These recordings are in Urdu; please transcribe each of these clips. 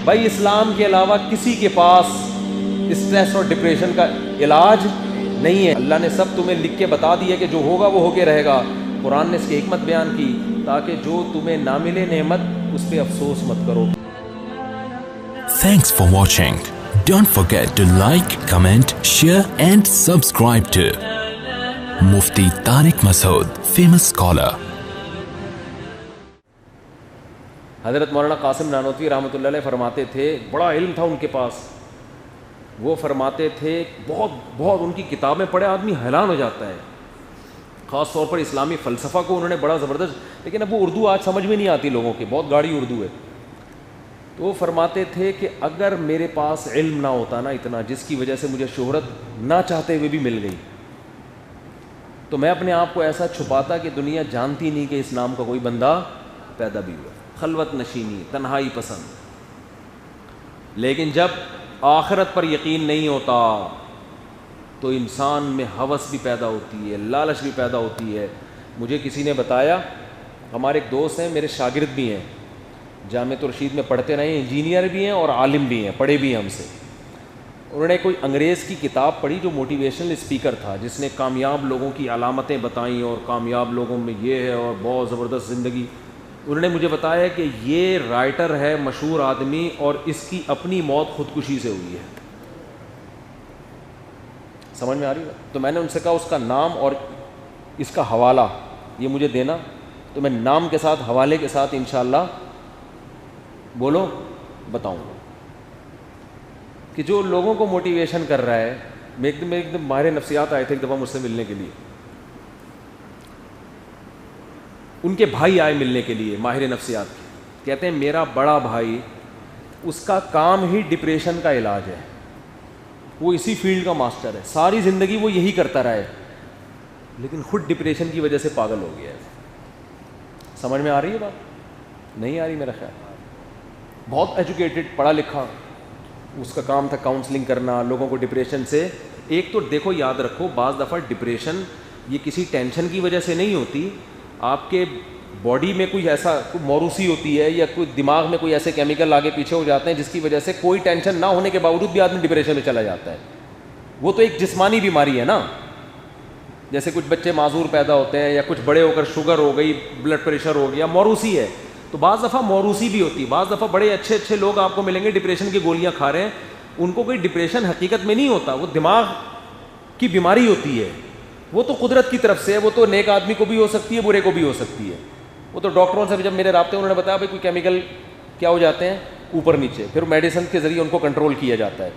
بھائی اسلام کے علاوہ کسی کے پاس اسٹریس اور ڈپریشن کا علاج نہیں ہے. اللہ نے سب تمہیں لکھ کے بتا دیا کہ جو ہوگا وہ ہو کے رہے گا. قرآن نے اس کی حکمت بیان کی تاکہ جو تمہیں نہ ملے نعمت اس پہ افسوس مت کرو. Thanks for watching. Don't forget to like, comment, share and subscribe to Mufti Tariq Masood, famous scholar. حضرت مولانا قاسم نانوتوی رحمۃ اللہ علیہ فرماتے تھے, بڑا علم تھا ان کے پاس, وہ فرماتے تھے بہت ان کی کتابیں پڑھے آدمی حیران ہو جاتا ہے, خاص طور پر اسلامی فلسفہ کو انہوں نے بڑا زبردست, لیکن اب وہ اردو آج سمجھ میں نہیں آتی لوگوں کی, بہت گاڑی اردو ہے. تو وہ فرماتے تھے کہ اگر میرے پاس علم نہ ہوتا نا اتنا, جس کی وجہ سے مجھے شہرت نہ چاہتے ہوئے بھی مل گئی, تو میں اپنے آپ کو ایسا چھپاتا کہ دنیا جانتی نہیں کہ اسلام کا کوئی بندہ پیدا بھی ہوا. خلوت نشینی, تنہائی پسند. لیکن جب آخرت پر یقین نہیں ہوتا تو انسان میں ہوس بھی پیدا ہوتی ہے, لالچ بھی پیدا ہوتی ہے. مجھے کسی نے بتایا, ہمارے ایک دوست ہیں, میرے شاگرد بھی ہیں, جامعۃ الرشید میں پڑھتے رہے ہیں, انجینئر بھی ہیں اور عالم بھی ہیں, پڑھے بھی ہیں ہم سے. انہوں نے کوئی انگریز کی کتاب پڑھی جو موٹیویشنل اسپیکر تھا, جس نے کامیاب لوگوں کی علامتیں بتائیں اور کامیاب لوگوں میں یہ ہے اور بہت زبردست زندگی. انہوں نے مجھے بتایا کہ یہ رائٹر ہے, مشہور آدمی, اور اس کی اپنی موت خودکشی سے ہوئی ہے. سمجھ میں آ رہی ہے؟ تو میں نے ان سے کہا اس کا نام اور اس کا حوالہ یہ مجھے دینا, تو میں نام کے ساتھ حوالے کے ساتھ انشاءاللہ بولو بتاؤں گا کہ جو لوگوں کو موٹیویشن کر رہا ہے. ایک دم ماہر نفسیات آئے تھے ایک دفعہ مجھ سے ملنے کے لیے, ان کے بھائی آئے ملنے کے لیے ماہر نفسیات کے, کہتے ہیں میرا بڑا بھائی, اس کا کام ہی ڈپریشن کا علاج ہے, وہ اسی فیلڈ کا ماسٹر ہے, ساری زندگی وہ یہی کرتا رہا ہے, لیکن خود ڈپریشن کی وجہ سے پاگل ہو گیا ہے. سمجھ میں آ رہی ہے بات؟ نہیں آ رہی میرا خیال. بہت ایجوکیٹڈ, پڑھا لکھا, اس کا کام تھا کاؤنسلنگ کرنا لوگوں کو ڈپریشن سے. ایک تو دیکھو یاد رکھو, بعض دفعہ ڈپریشن یہ کسی ٹینشن کی وجہ سے نہیں ہوتی, آپ کے باڈی میں کوئی ایسا کوئی موروثی ہوتی ہے یا کوئی دماغ میں کوئی ایسے کیمیکل آگے پیچھے ہو جاتے ہیں جس کی وجہ سے کوئی ٹینشن نہ ہونے کے باوجود بھی آدمی ڈپریشن میں چلا جاتا ہے. وہ تو ایک جسمانی بیماری ہے نا, جیسے کچھ بچے معذور پیدا ہوتے ہیں یا کچھ بڑے ہو کر شوگر ہو گئی, بلڈ پریشر ہو گیا, موروثی ہے. تو بعض دفعہ موروثی بھی ہوتی ہے, بعض دفعہ بڑے اچھے لوگ آپ کو ملیں گے ڈپریشن کی گولیاں کھا رہے ہیں, ان کو کوئی ڈپریشن حقیقت میں نہیں ہوتا, وہ دماغ کی بیماری ہوتی ہے. وہ تو قدرت کی طرف سے ہے, وہ تو نیک آدمی کو بھی ہو سکتی ہے, برے کو بھی ہو سکتی ہے. وہ تو ڈاکٹروں سے جب میرے رابطے انہوں نے بتایا بھائی کوئی کیمیکل کیا ہو جاتے ہیں اوپر نیچے, پھر میڈیسن کے ذریعے ان کو کنٹرول کیا جاتا ہے.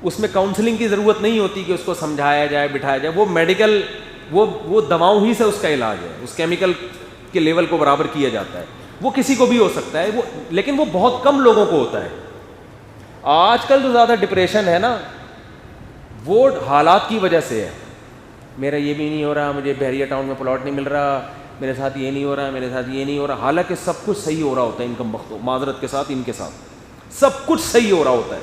اس میں کاؤنسلنگ کی ضرورت نہیں ہوتی کہ اس کو سمجھایا جائے, بٹھایا جائے. وہ میڈیکل وہ دواؤں ہی سے اس کا علاج ہے, اس کیمیکل کے لیول کو برابر کیا جاتا ہے. وہ کسی کو بھی ہو سکتا ہے, لیکن وہ بہت کم لوگوں کو ہوتا ہے. آج کل جو زیادہ ڈپریشن ہے نا وہ حالات کی وجہ سے ہے. میرا یہ بھی نہیں ہو رہا, مجھے بحریہ ٹاؤن میں پلاٹ نہیں مل رہا, میرے ساتھ یہ نہیں ہو رہا, میرے ساتھ یہ نہیں ہو رہا. حالانکہ سب کچھ صحیح ہو رہا ہوتا ہے, ان کم بختوں, معذرت کے ساتھ ان کے ساتھ سب کچھ صحیح ہو رہا ہوتا ہے,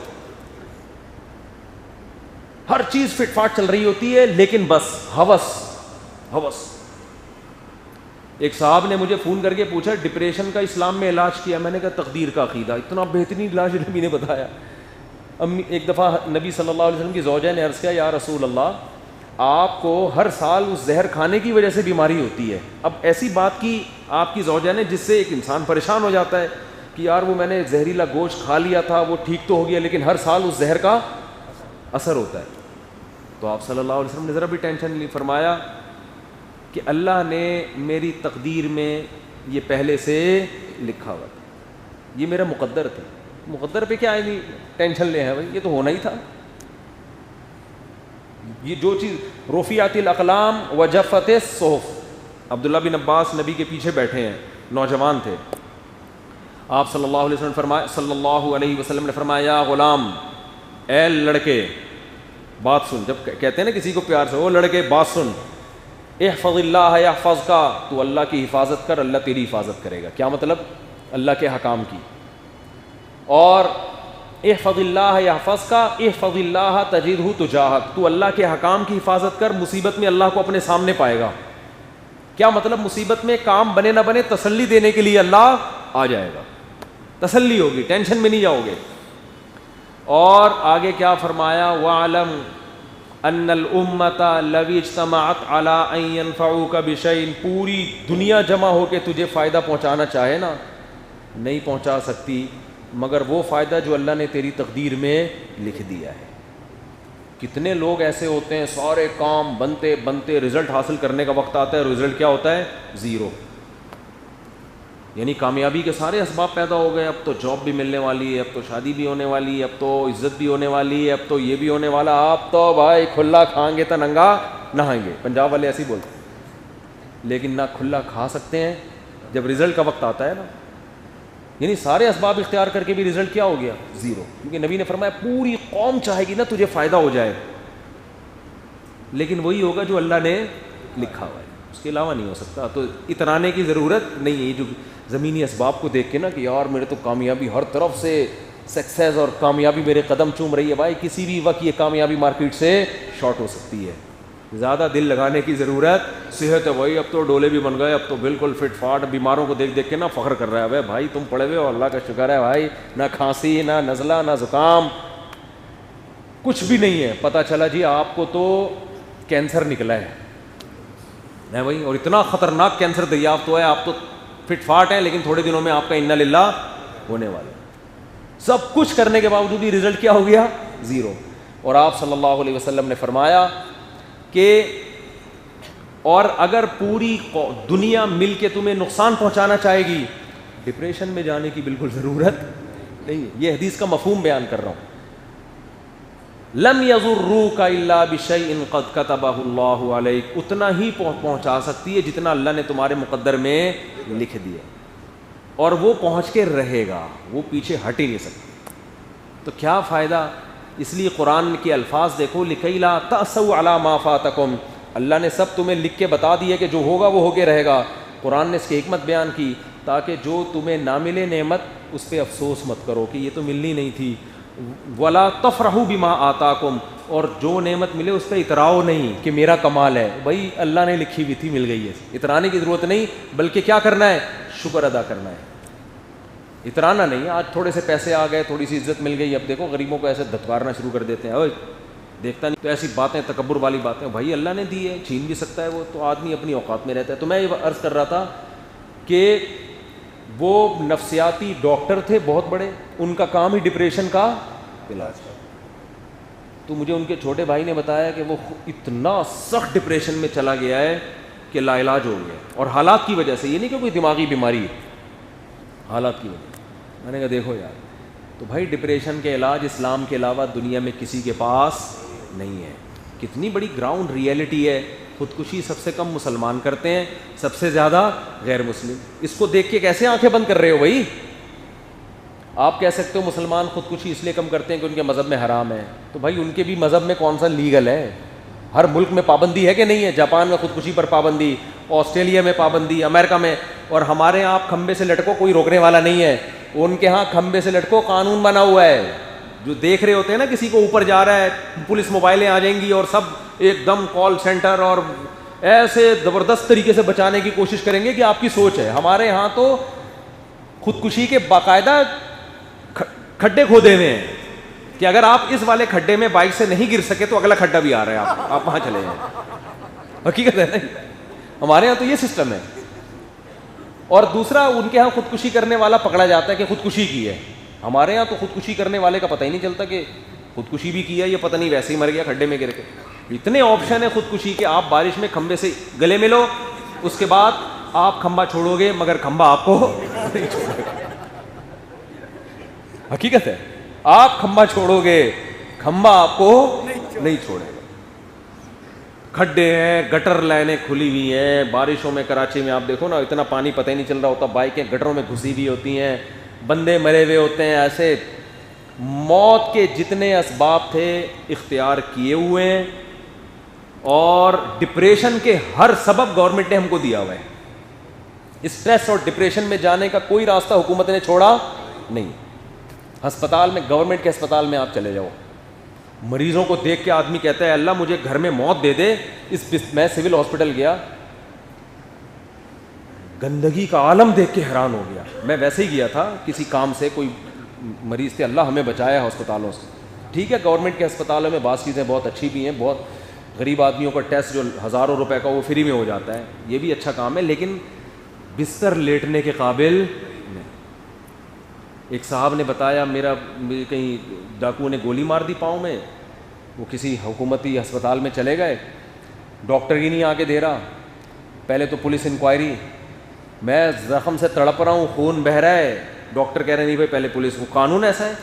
ہر چیز فٹ فاٹ چل رہی ہوتی ہے, لیکن بس ہوس. ایک صاحب نے مجھے فون کر کے پوچھا ڈپریشن کا اسلام میں علاج کیا. میں نے کہا تقدیر کا عقیدہ, اتنا بہترین علاج نبی نے بتایا. ایک دفعہ نبی صلی اللہ علیہ وسلم کی زوجہ نے عرض کیا, یا رسول اللہ آپ کو ہر سال اس زہر کھانے کی وجہ سے بیماری ہوتی ہے. اب ایسی بات کی آپ کی زوجہ نے جس سے ایک انسان پریشان ہو جاتا ہے کہ یار وہ میں نے زہریلا گوشت کھا لیا تھا, وہ ٹھیک تو ہو گیا, لیکن ہر سال اس زہر کا اثر ہوتا ہے. تو آپ صلی اللہ علیہ وسلم نے ذرا بھی ٹینشن نہیں, فرمایا کہ اللہ نے میری تقدیر میں یہ پہلے سے لکھا ہوا تھا, یہ میرا مقدر تھا. مقدر پہ کیا ہے ٹینشن لے ہیں بھائی, یہ تو ہونا ہی تھا. یہ جو چیز رفعت الاقلام وجفت الصحف. عبداللہ بن عباس نبی کے پیچھے بیٹھے ہیں, نوجوان تھے. آپ صلی اللہ علیہ وسلم نے فرمایا, یا غلام, اے لڑکے بات سن. جب کہتے ہیں نا کسی کو پیار سے, وہ لڑکے بات سن, احفظ اللہ یحفظک, تو اللہ کی حفاظت کر, اللہ تیری حفاظت کرے گا. کیا مطلب؟ اللہ کے حکام کی. اور احفظ اللہ یحفظک, احفظ اللہ تجدہ تجاہک, تو اللہ کے حکام کی حفاظت کر, مصیبت میں اللہ کو اپنے سامنے پائے گا. کیا مطلب؟ مصیبت میں کام بنے نہ بنے تسلی دینے کے لیے اللہ آ جائے گا, تسلی ہوگی, ٹینشن میں نہیں جاؤ گے. اور آگے کیا فرمایا؟ وَعْلَمْ أَنَّ الْأُمَّةَ لَوِ اجْتَمَعَتْ عَلَىٰ أَن يَنفَعُوكَ بِشَيْءٍ، پوری دنیا جمع ہو کے تجھے فائدہ پہنچانا چاہے نا، نہیں پہنچا سکتی مگر وہ فائدہ جو اللہ نے تیری تقدیر میں لکھ دیا ہے۔ کتنے لوگ ایسے ہوتے ہیں سارے کام بنتے بنتے رزلٹ حاصل کرنے کا وقت آتا ہے، رزلٹ کیا ہوتا ہے؟ زیرو۔ یعنی کامیابی کے سارے اسباب پیدا ہو گئے، اب تو جاب بھی ملنے والی ہے، اب تو شادی بھی ہونے والی ہے، اب تو عزت بھی ہونے والی ہے، اب تو یہ بھی ہونے والا، آپ تو بھائی کھلا کھائیں گے تو ننگا نہائیں گے، پنجاب والے ایسے ہی بولتے ہیں۔ لیکن نہ کھلا کھا سکتے ہیں جب رزلٹ کا وقت آتا ہے نا، یعنی سارے اسباب اختیار کر کے بھی رزلٹ کیا ہو گیا؟ زیرو۔ کیونکہ نبی نے فرمایا پوری قوم چاہے گی نا تجھے فائدہ ہو جائے، لیکن وہی ہوگا جو اللہ نے لکھا ہوا ہے، اس کے علاوہ نہیں ہو سکتا۔ تو اترانے کی ضرورت نہیں ہے، یہ جو زمینی اسباب کو دیکھ کے نا کہ یار میرے تو کامیابی ہر طرف سے سکسیز اور کامیابی میرے قدم چوم رہی ہے، بھائی کسی بھی وقت یہ کامیابی مارکیٹ سے شارٹ ہو سکتی ہے۔ زیادہ دل لگانے کی ضرورت، صحت ہے بھائی اب تو ڈولے بھی بن گئے، اب تو بالکل فٹ فاٹ، بیماروں کو دیکھ دیکھ کے نا فخر کر رہا ہے بھائی تم پڑے ہوئے ہو، اللہ کا شکر ہے بھائی، نہ کھانسی نہ نزلہ نہ زکام کچھ بھی نہیں ہے، پتہ چلا جی آپ کو تو کینسر نکلا ہے بھائی، اور اتنا خطرناک کینسر دریافت ہوا ہے، آپ تو فٹ فاٹ ہیں لیکن تھوڑے دنوں میں آپ کا انا للہ ہونے والا ہے۔ سب کچھ کرنے کے باوجود بھی رزلٹ کیا ہو گیا؟ زیرو۔ اور آپ صلی اللہ علیہ وسلم نے فرمایا کہ اور اگر پوری دنیا مل کے تمہیں نقصان پہنچانا چاہے گی، ڈپریشن میں جانے کی بالکل ضرورت نہیں ہے۔ یہ حدیث کا مفہوم بیان کر رہا ہوں۔ لم یضروک الا بشیء قد کتبہ اللہ علیک، اتنا ہی پہنچا سکتی ہے جتنا اللہ نے تمہارے مقدر میں لکھ دیا، اور وہ پہنچ کے رہے گا، وہ پیچھے ہٹ ہی نہیں سکتا۔ تو کیا فائدہ؟ اس لیے قرآن کے الفاظ دیکھو، لکی لا تأسوا علی ما فاتکم، اللہ نے سب تمہیں لکھ کے بتا دیا کہ جو ہوگا وہ ہو کے رہے گا۔ قرآن نے اس کی حکمت بیان کی تاکہ جو تمہیں نہ ملے نعمت اس پہ افسوس مت کرو کہ یہ تو ملنی نہیں تھی، ولا تفرحوا بما آتاکم، اور جو نعمت ملے اس پہ اتراؤ نہیں کہ میرا کمال ہے، بھائی اللہ نے لکھی ہوئی تھی مل گئی ہے، اترانے کی ضرورت نہیں، بلکہ کیا کرنا ہے؟ شکر ادا کرنا ہے، اترانا نہیں۔ آج تھوڑے سے پیسے آ گئے، تھوڑی سی عزت مل گئی، اب دیکھو غریبوں کو ایسے دھتکارنا شروع کر دیتے ہیں، اوے دیکھتا نہیں، تو ایسی باتیں تکبر والی باتیں، بھائی اللہ نے دی ہے، چھین بھی سکتا ہے وہ، تو آدمی اپنی اوقات میں رہتا ہے۔ تو میں یہ عرض کر رہا تھا کہ وہ نفسیاتی ڈاکٹر تھے بہت بڑے، ان کا کام ہی ڈپریشن کا علاج تھا۔ تو مجھے ان کے چھوٹے بھائی نے بتایا کہ وہ اتنا سخت ڈپریشن میں چلا گیا ہے کہ لا علاج ہو گیا، اور حالات کی وجہ سے، یہ نہیں کہ کوئی دماغی بیماری ہے، حالات کی وجہ سے۔ میں نے کہا دیکھو یار، تو بھائی ڈپریشن کے علاج اسلام کے علاوہ دنیا میں کسی کے پاس نہیں ہے۔ کتنی بڑی گراؤنڈ ریئلٹی ہے، خودکشی سب سے کم مسلمان کرتے ہیں، سب سے زیادہ غیر مسلم۔ اس کو دیکھ کے کیسے آنکھیں بند کر رہے ہو بھائی؟ آپ کہہ سکتے ہو مسلمان خودکشی اس لیے کم کرتے ہیں کہ ان کے مذہب میں حرام ہے، تو بھائی ان کے بھی مذہب میں کون سا لیگل ہے؟ ہر ملک میں پابندی ہے کہ نہیں ہے؟ جاپان میں خودکشی پر پابندی، آسٹریلیا میں پابندی، امریکہ میں، اور ہمارے یہاں آپ کھمبے سے لٹکو کوئی روکنے والا نہیں ہے، ان کے ہاں کھمبے سے لٹکو قانون بنا ہوا ہے۔ جو دیکھ رہے ہوتے ہیں نا کسی کو اوپر جا رہا ہے، پولیس موبائلیں آ جائیں گی اور سب ایک دم کال سینٹر اور ایسے زبردست طریقے سے بچانے کی کوشش کریں گے کہ آپ کی سوچ ہے۔ ہمارے ہاں تو خودکشی کے باقاعدہ کھڈے کھودے ہوئے ہیں کہ اگر آپ اس والے کھڈے میں بائک سے نہیں گر سکے تو اگلا کھڈا بھی آ رہا ہے، آپ وہاں چلے جائیں۔ حقیقت ہے نہیں، ہمارے ہاں تو یہ سسٹم ہے۔ اور دوسرا، ان کے ہاں خودکشی کرنے والا پکڑا جاتا ہے کہ خودکشی کی ہے، ہمارے ہاں تو خودکشی کرنے والے کا پتہ ہی نہیں چلتا کہ خودکشی بھی کی ہے، یہ پتہ نہیں ویسے ہی مر گیا کھڈے میں گر کے۔ اتنے آپشن ہیں خودکشی کے، آپ بارش میں کھمبے سے گلے ملو، اس کے بعد آپ کھمبا چھوڑو گے مگر کھمبا آپ کو نہیں چھوڑے گا۔ حقیقت ہے، آپ کھمبا چھوڑو گے، کھمبا آپ کو نہیں چھوڑے گا۔ کھڈے ہیں، گٹر لائنیں کھلی ہوئی ہیں، بارشوں میں کراچی میں آپ دیکھو نا اتنا پانی پتہ ہی نہیں چل رہا ہوتا، بائکیں گٹروں میں گھسی ہوئی ہوتی ہیں، بندے مرے ہوئے ہوتے ہیں۔ ایسے موت کے جتنے اسباب تھے اختیار کیے ہوئے ہیں، اور ڈپریشن کے ہر سبب گورنمنٹ نے ہم کو دیا ہوا ہے۔ اسٹریس اور ڈپریشن میں جانے کا کوئی راستہ حکومت نے چھوڑا نہیں۔ ہسپتال میں، گورنمنٹ کے ہسپتال میں آپ چلے جاؤ، مریضوں کو دیکھ کے آدمی کہتا ہے اللہ مجھے گھر میں موت دے دے۔ میں سول ہاسپٹل گیا، گندگی کا عالم دیکھ کے حیران ہو گیا۔ میں ویسے ہی گیا تھا کسی کام سے، کوئی مریض تھے, اللہ ہمیں بچایا ہے ہسپتالوں سے. ٹھیک ہے, گورنمنٹ کے ہسپتالوں میں بعض چیزیں بہت اچھی بھی ہیں, بہت غریب آدمیوں کا ٹیسٹ جو ہزاروں روپے کا وہ فری میں ہو جاتا ہے, یہ بھی اچھا کام ہے, لیکن بستر لیٹنے کے قابل نہیں. ایک صاحب نے بتایا, میرا کہیں ڈاکو نے گولی مار دی پاؤں میں, وہ کسی حکومتی ہسپتال میں چلے گئے, ڈاکٹر ہی نہیں آ کے دے رہا, پہلے تو پولیس انکوائری, میں زخم سے تڑپ رہا ہوں, خون بہہ رہا ہے, ڈاکٹر کہہ رہے نہیں بھائی پہلے پولیس کو, قانون ایسا ہے,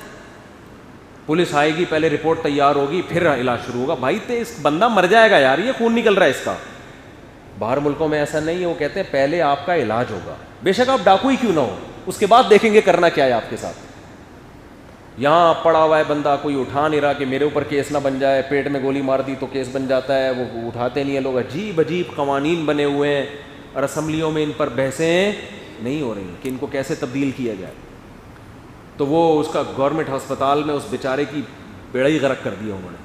پولیس آئے گی, پہلے رپورٹ تیار ہوگی, پھر علاج شروع ہوگا. بھائی تو اس بندہ مر جائے گا یار, یہ خون نکل رہا ہے اس کا. باہر ملکوں میں ایسا نہیں ہے, وہ کہتے ہیں پہلے آپ کا علاج ہوگا, بے شک آپ ڈاکو ہی کیوں نہ ہو, اس کے بعد دیکھیں گے کرنا کیا ہے آپ کے ساتھ. یہاں پڑا ہوا ہے بندہ, کوئی اٹھا نہیں رہا کہ میرے اوپر کیس نہ بن جائے, پیٹ میں گولی مار دی تو کیس بن جاتا ہے, وہ اٹھاتے نہیں ہیں لوگ. عجیب عجیب قوانین بنے ہوئے ہیں, اور اسمبلیوں میں ان پر بحثیں نہیں ہو رہی ہیں کہ ان کو کیسے تبدیل کیا جائے. تو وہ اس کا گورنمنٹ ہسپتال میں اس بیچارے کی بیڑا ہی غرق کر دیا انہوں نے.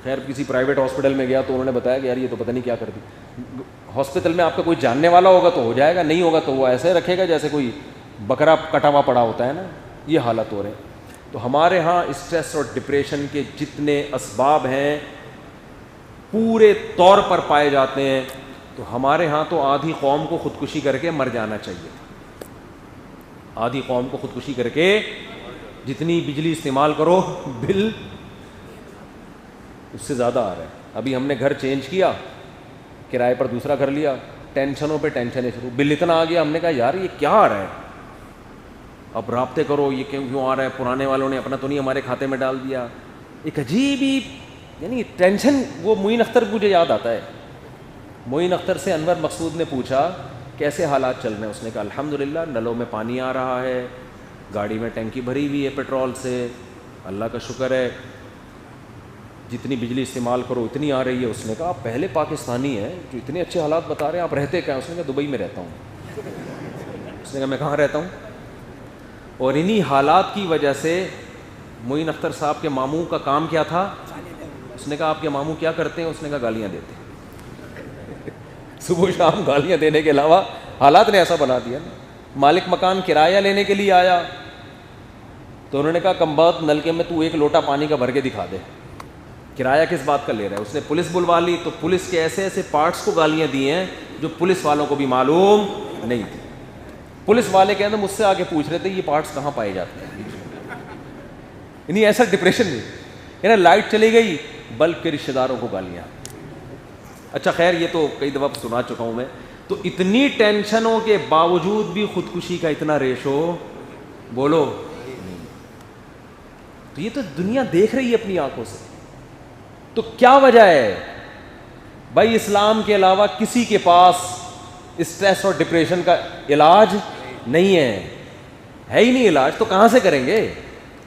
خیر کسی پرائیویٹ ہاسپٹل میں گیا تو انہوں نے بتایا کہ یار یہ تو پتہ نہیں کیا کر دی. ہاسپٹل میں آپ کا کوئی جاننے والا ہوگا تو ہو جائے گا, نہیں ہوگا تو وہ ایسے رکھے گا جیسے کوئی بکرا کٹا ہوا پڑا ہوتا ہے نا, یہ حالت ہو رہے ہیں. تو ہمارے ہاں اسٹریس اور ڈپریشن کے جتنے اسباب ہیں پورے طور پر پائے جاتے ہیں. تو ہمارے ہاں تو آدھی قوم کو خودکشی کر کے مر جانا چاہیے, آدھی قوم کو خودکشی کر کے, جتنی بجلی استعمال کرو بل اس سے زیادہ آ رہا ہے. ابھی ہم نے گھر چینج کیا, کرائے پر دوسرا گھر لیا, ٹینشنوں پہ ٹینشنیں شروع, بل اتنا آ گیا, ہم نے کہا یار یہ کیا آ رہا ہے, اب رابطے کرو یہ کیوں آ رہا ہے, پرانے والوں نے اپنا تو نہیں ہمارے کھاتے میں ڈال دیا. ایک عجیب ہی یعنی ٹینشن. وہ معین اختر مجھے یاد آتا ہے, معین اختر سے انور مقصود نے پوچھا کیسے حالات چل رہے ہیں, اس نے کہا الحمدللہ نلوں میں پانی آ رہا ہے, گاڑی میں ٹینکی بھری ہوئی ہے پیٹرول سے, اللہ کا شکر ہے, جتنی بجلی استعمال کرو اتنی آ رہی ہے. اس نے کہا آپ پہلے پاکستانی ہیں جو اتنے اچھے حالات بتا رہے ہیں, آپ رہتے کیا؟ اس نے کہا دبئی میں رہتا ہوں. اس نے کہا میں کہاں رہتا ہوں. اور انہی حالات کی وجہ سے معین اختر صاحب کے ماموں کا کام کیا تھا. اس نے کہا آپ کے ماموں کیا کرتے ہیں؟ اس نے کہا گالیاں دیتے ہیں. صبح شام گالیاں دینے کے علاوہ حالات نے ایسا بنا دیا. مالک مکان کرایہ لینے کے لیے آیا تو انہوں نے کہا کم بخت نلکے میں تو ایک لوٹا پانی کا بھر کے دکھا دے, کرایہ کس بات کا لے رہا ہے. اس نے پولیس بلوا لی تو پولیس کے ایسے ایسے پارٹس کو گالیاں دی ہیں جو پولیس والوں کو بھی معلوم نہیں تھی. پولیس والے کہتے ہیں مجھ سے آگے پوچھ رہے تھے یہ پارٹس کہاں پائے جاتے ہیں. یعنی ایسا ڈپریشن نہیں, یعنی لائٹ چلی گئی بلب کے رشتہ داروں کو گالیاں. اچھا خیر یہ تو کئی دفعہ سنا چکا ہوں میں. تو اتنی ٹینشنوں کے باوجود بھی خودکشی کا اتنا ریشو بولو. تو یہ تو دنیا دیکھ رہی ہے اپنی آنکھوں سے. تو کیا وجہ ہے بھائی؟ اسلام کے علاوہ کسی کے پاس اسٹریس اور ڈپریشن کا علاج نہیں ہے ہی نہیں. علاج تو کہاں سے کریں گے؟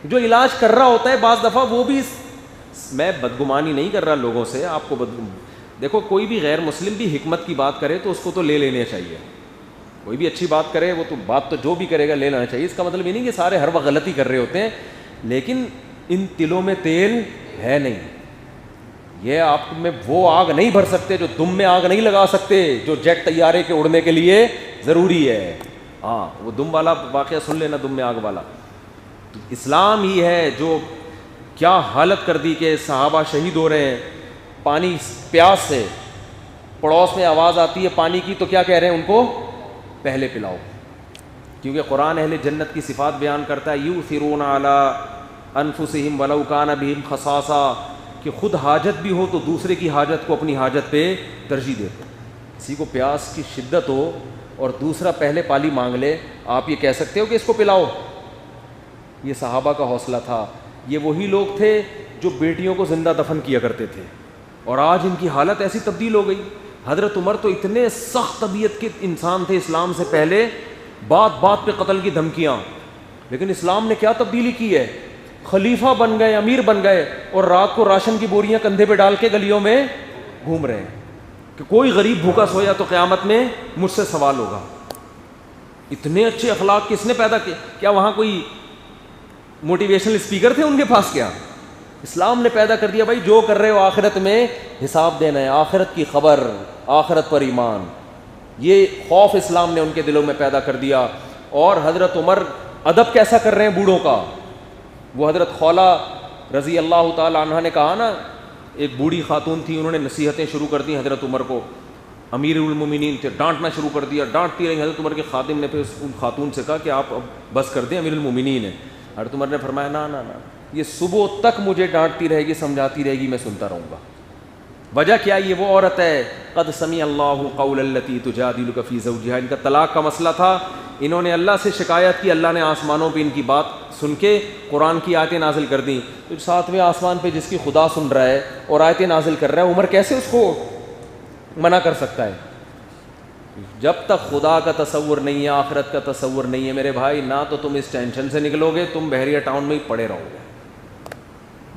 جو علاج کر رہا ہوتا ہے بعض دفعہ وہ بھی, میں بدگمانی نہیں کر رہا لوگوں سے, آپ کو دیکھو کوئی بھی غیر مسلم بھی حکمت کی بات کرے تو اس کو تو لے لینا چاہیے. کوئی بھی اچھی بات کرے وہ تو بات تو جو بھی کرے گا لے لینا چاہیے. اس کا مطلب یہ نہیں کہ سارے ہر وقت غلطی کر رہے ہوتے ہیں, لیکن ان تلوں میں تیل ہے نہیں. یہ آپ میں وہ آگ نہیں بھر سکتے, جو دم میں آگ نہیں لگا سکتے, جو جیٹ طیارے کے اڑنے کے لیے ضروری ہے. ہاں وہ دم والا واقعہ سن لینا, دم میں آگ والا. تو اسلام ہی ہے جو کیا حالت کر دی کہ صحابہ شہید ہو رہے ہیں پانی پیاس سے, پڑوس میں آواز آتی ہے پانی کی تو کیا کہہ رہے ہیں ان کو پہلے پلاؤ. کیونکہ قرآن اہل جنت کی صفات بیان کرتا ہے یؤثرون علی انفسہم ولو کان بہم خصاصہ, کہ خود حاجت بھی ہو تو دوسرے کی حاجت کو اپنی حاجت پہ ترجیح دیتے. کسی کو پیاس کی شدت ہو اور دوسرا پہلے پانی مانگ لے, آپ یہ کہہ سکتے ہو کہ اس کو پلاؤ؟ یہ صحابہ کا حوصلہ تھا. یہ وہی لوگ تھے جو بیٹیوں کو زندہ دفن کیا کرتے تھے, اور آج ان کی حالت ایسی تبدیل ہو گئی. حضرت عمر تو اتنے سخت طبیعت کے انسان تھے اسلام سے پہلے, بات بات پہ قتل کی دھمکیاں, لیکن اسلام نے کیا تبدیلی کی ہے, خلیفہ بن گئے, امیر بن گئے, اور رات کو راشن کی بوریاں کندھے پہ ڈال کے گلیوں میں گھوم رہے ہیں کہ کوئی غریب بھوکا سویا تو قیامت میں مجھ سے سوال ہوگا. اتنے اچھے اخلاق کس نے پیدا کیے؟ کیا وہاں کوئی موٹیویشنل اسپیکر تھے ان کے پاس؟ کیا اسلام نے پیدا کر دیا بھائی جو کر رہے ہو آخرت میں حساب دینا ہے, آخرت کی خبر, آخرت پر ایمان. یہ خوف اسلام نے ان کے دلوں میں پیدا کر دیا. اور حضرت عمر ادب کیسا کر رہے ہیں بوڑھوں کا, وہ حضرت خولہ رضی اللہ تعالی عنہ نے کہا نا, ایک بوڑھی خاتون تھی, انہوں نے نصیحتیں شروع کر دی حضرت عمر کو, امیر المومنین تھے, ڈانٹنا شروع کر دیا, ڈانٹتی رہی. حضرت عمر کے خادم نے پھر ان خاتون سے کہا کہ آپ اب بس کر دیں, امیر المومنین ہیں. حضرت عمر نے فرمایا نا نا نا, یہ صبح تک مجھے ڈانٹتی رہے گی, سمجھاتی رہے گی, میں سنتا رہوں گا. وجہ کیا, یہ وہ عورت ہے قد سمع اللہ قول التی تجادلک فی زوجہا, ان کا طلاق کا مسئلہ تھا, انہوں نے اللہ سے شکایت کی, اللہ نے آسمانوں پہ ان کی بات سن کے قرآن کی آیتیں نازل کر دیں. تو ساتویں آسمان پہ جس کی خدا سن رہا ہے اور آیتیں نازل کر رہا ہے, عمر کیسے اس کو منع کر سکتا ہے؟ جب تک خدا کا تصور نہیں ہے, آخرت کا تصور نہیں ہے میرے بھائی, نہ تو تم اس ٹینشن سے نکلو گے, تم بحریہ ٹاؤن میں ہی پڑے رہو گے.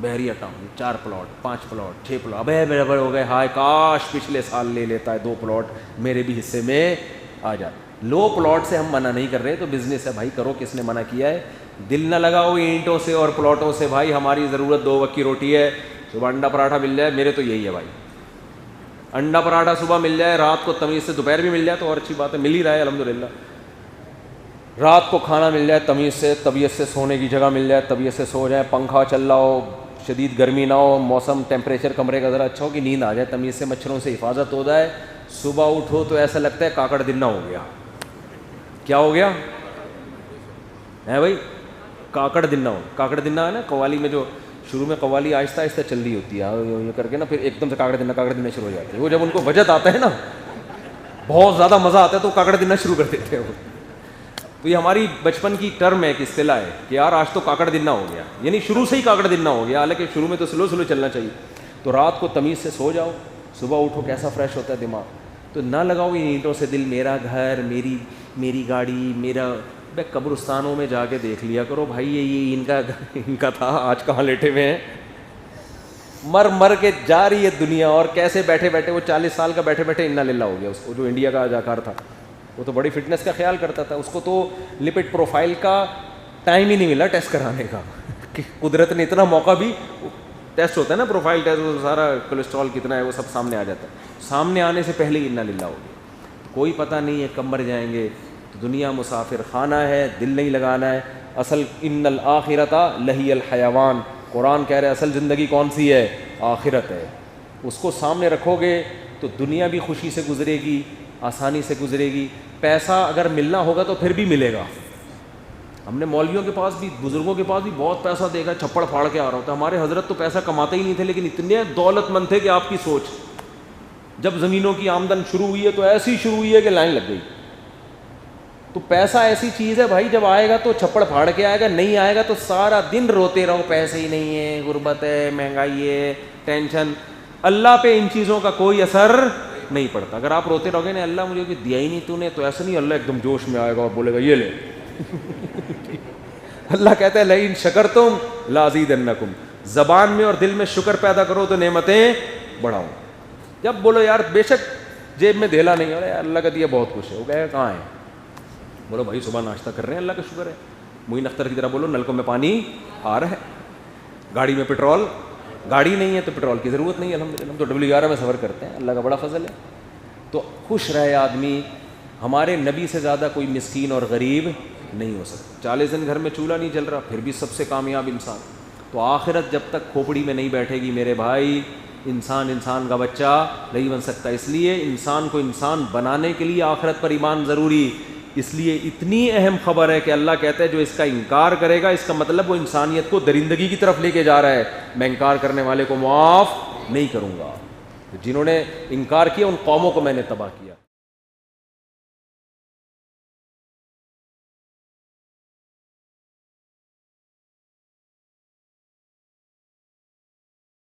بحریہ ٹاؤن 4 پلاٹ 5 پلاٹ 6 پلاٹ, ابے میرے بڑے ہو گئے, ہائے کاش پچھلے سال لے لیتا ہے 2 پلاٹ میرے بھی حصے میں آ جاتا. لو پلاٹ سے ہم منع نہیں کر رہے, تو بزنس ہے بھائی, کرو, کس نے منع کیا ہے؟ دل نہ لگاؤ اینٹوں سے اور پلاٹوں سے. بھائی ہماری ضرورت 2 وقت کی روٹی ہے, صبح انڈا پراٹھا مل جائے, میرے تو یہی ہے بھائی, انڈا پراٹھا صبح مل جائے, رات کو تمیز سے دوپہر بھی مل جائے تو اور اچھی بات ہے, مل ہی رہا ہے الحمدللہ. رات کو کھانا مل جائے تمیز سے, طبیعت سے سونے کی جگہ مل جائے, طبیعت سے سو جائیں, پنکھا چل رہا ہو, شدید گرمی نہ ہو, موسم ٹیمپریچر کمرے کا ذرا اچھا ہو کہ نیند آ جائے تمیز سے, مچھروں سے حفاظت ہو جائے. صبح اٹھو تو ایسا لگتا ہے کاکڑ دنہ ہو گیا. کیا ہو گیا ہے بھائی؟ کاکڑ دنہ ہو. کاکڑ دنہ ہے نا قوالی میں, جو شروع میں قوالی آہستہ آہستہ چل رہی ہوتی ہے یہ کر کے نا, پھر ایک دم سے کاکڑ دنہ شروع ہو جاتی ہے. وہ جب ان کو وجد آتا ہے نا, بہت زیادہ مزہ آتا ہے, تو کاکڑ دنہ شروع کر دیتے ہیں وہ. تو یہ ہماری بچپن کی ٹرم ہے, ایک اصطلاح ہے کہ یار آج تو کاکڑ دنہ ہو گیا, یعنی شروع سے ہی کاکڑ دنہ ہو گیا, حالانکہ شروع میں تو سلو چلنا چاہیے. تو رات کو تمیز سے سو جاؤ, صبح اٹھو کیسا فریش ہوتا ہے دماغ. تو نہ لگاؤ ان اینٹوں سے دل, میرا گھر, میری گاڑی, میرا. بے قبرستانوں میں جا کے دیکھ لیا کرو بھائی, یہ ان کا تھا, آج کہاں لیٹے ہوئے ہیں. مر کے جا رہی ہے دنیا, اور کیسے بیٹھے بیٹھے وہ 40 سال کا بیٹھے بیٹھے انا للہ ہو گیا. اس کو جو انڈیا کا اداکار تھا, وہ تو بڑی فٹنس کا خیال کرتا تھا, اس کو تو لپڈ پروفائل کا ٹائم ہی نہیں ملا ٹیسٹ کرانے کا. کہ قدرت نے اتنا موقع بھی, ٹیسٹ ہوتا ہے نا پروفائل ٹیسٹ, وہ سارا کولیسٹرول کتنا ہے وہ سب سامنے آ جاتا ہے. سامنے آنے سے پہلے ہی انا للہ ہو گیا. کوئی پتہ نہیں ہے کب مر جائیں گے. تو دنیا مسافر خانہ ہے, دل نہیں لگانا ہے. اصل ان الآخرۃ لہی الحیوان, قرآن کہہ رہے اصل زندگی کون سی ہے؟ آخرت ہے. اس کو سامنے رکھو گے تو دنیا بھی خوشی سے گزرے گی, آسانی سے گزرے گی. پیسہ اگر ملنا ہوگا تو پھر بھی ملے گا. ہم نے مولویوں کے پاس بھی, بزرگوں کے پاس بھی بہت پیسہ دیکھا, چھپڑ پھاڑ کے آ رہا ہوتا. ہمارے حضرت تو پیسہ کماتے ہی نہیں تھے, لیکن اتنے دولت مند تھے کہ آپ کی سوچ. جب زمینوں کی آمدن شروع ہوئی ہے تو ایسی شروع ہوئی ہے کہ لائن لگ گئی. تو پیسہ ایسی چیز ہے بھائی, جب آئے گا تو چھپڑ پھاڑ کے آئے گا, نہیں آئے گا تو سارا دن روتے رہو, پیسے ہی نہیں ہے, غربت ہے, مہنگائی ہے, ٹینشن. اللہ پہ ان چیزوں کا کوئی اثر نہیں پڑتا. اگر آپ روتے رہو گے نا, اللہ مجھے کوئی دیا ہی نہیں تو نے, تو ایسا نہیں اللہ ایک دم جوش میں آئے گا اور بولے گا یہ لے. اللہ کہتا ہے لئن شکرتم لازیدنکم, زبان میں اور دل میں شکر پیدا کرو تو نعمتیں بڑھاؤں. جب بولو یار بے شک جیب میں دھیلا نہیں, ارے اللہ کا دیا بہت کچھ ہے, وہ کہے کہاں ہے؟ بولو بھائی صبح ناشتہ کر رہے ہیں, اللہ کا شکر ہے. معین اختر کی طرح بولو نلکوں میں پانی آ رہا ہے, گاڑی میں پیٹرول, گاڑی نہیں ہے تو پیٹرول کی ضرورت نہیں ہے الحمدللہ. ہم تو WR میں سفر کرتے ہیں, اللہ کا بڑا فضل ہے. تو خوش رہے آدمی. ہمارے نبی سے زیادہ کوئی مسکین اور غریب نہیں ہو سکتا. 40 دن گھر میں چولہا نہیں جل رہا, پھر بھی سب سے کامیاب انسان. تو آخرت جب تک کھوپڑی میں نہیں بیٹھے گی میرے بھائی, انسان کا بچہ نہیں بن سکتا. اس لیے انسان کو انسان بنانے کے لیے آخرت پر ایمان ضروری. اس لیے اتنی اہم خبر ہے کہ اللہ کہتا ہے جو اس کا انکار کرے گا, اس کا مطلب وہ انسانیت کو درندگی کی طرف لے کے جا رہا ہے. میں انکار کرنے والے کو معاف نہیں کروں گا. جنہوں نے انکار کیا ان قوموں کو میں نے تباہ کیا.